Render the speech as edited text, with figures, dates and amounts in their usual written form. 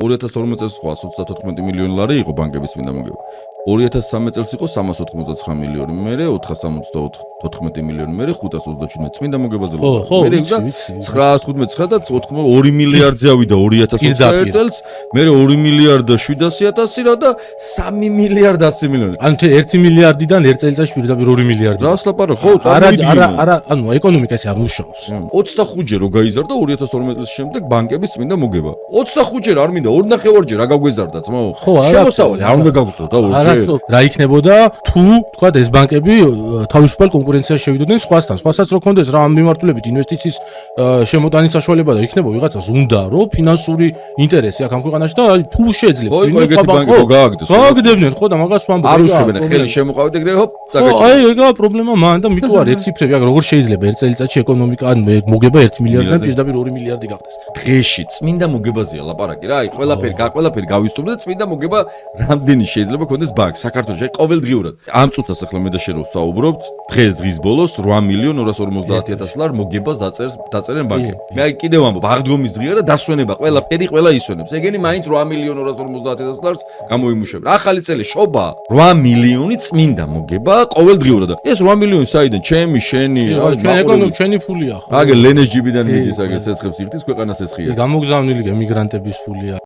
2012 წელს იყო 134 მილიონი ლარი იყო ბანკების წმინდა მოგება. 2013 წელს იყო 389 მილიონი, მერე 474 მილიონი, მერე 537 წმინდა მოგებაზე ლაპარაკი. მერე 915 და 2 მილიარდზე ავიდა 2021 წელს, მერე 2 მილიარდ 700.000 რა და 3 მილიარდ 100 მილიონი. ანუ 1 მილიარდიდან ერთ წელიწადში პირდაპირ 2 მილიარდი. რას ლაპარაკ? ხო, არა, ანუ ეკონომიკა ესე არ მუშაობს. 25-ჯერ რო გაიზარდა 2012 წლის შემდეგ ბანკების წმინდა მოგება. 25-ჯერ არ მინდა 2.5-ჯერ რა გაგვეზარდა ძმაო. შემოსავალი არ უნდა გაგვსწრო და ორჯერ. რა იქნებოდა თუ თქვა ეს ბანკები თავისუფალ კონკურენციაში შევიდოდნენ სხვასთან. სხვასაც რო კონდეს რა ამ მიმართულებით ინვესტიციის შემოტანის საშუალება და იქნება ვიღაცას უნდა რომ ფინანსური ინტერესი აქვს ამ ქვეყანაში და თუ შეძლებს ეგეთი ბანკი რო გააგდეს. გააგდებდნენ ხო და მაგას ვამბობ. არ უშვებენ ხელი შემოყავით ეგრე ჰოპ წაგაჭირდა. აი ეგაა პრობლემა მან და მიტო არ ეს ციფრები აქ როგორ შეიძლება ერთ წელიწადში ეკონომიკა ან მოგება 1 მილიარდიდან პირდაპირ 2 მილიარდი გახდეს. დღეში წმინდა მოგებაზეა ლაპარაკი რა. აი ყველაფერი გავისტუმრდა წმინდა მოგება რამდენი შეიძლება ქონდეს ბანკ საქართველოში ყოველდღიურად. ამ წუთას ახლა მე და შენ რო ვსაუბრობთ დღის ბოლოს 8.250.000 ლარ მოგებას დაწერენ ბანკები. მე აი კიდევ ვამბობ აღდგომის დღეა და დასვენება ყველა ისვენებს. ეგენი მაინც 8.250.000 ლარს გამოიმუშავებს. ახალი წელი შობა 8 მილიონი წმინდა მოგება ყოველდღიურად. ეს 8 მილიონი საიდან ჩემი შენი ჩვენი ფულია ხო. აგერ ლენესჯიბიდან მიდის აგერ სეცხებს იხდის ქვეყანას ესხია. გამოგზავნილი ემიგრანტების ფულია.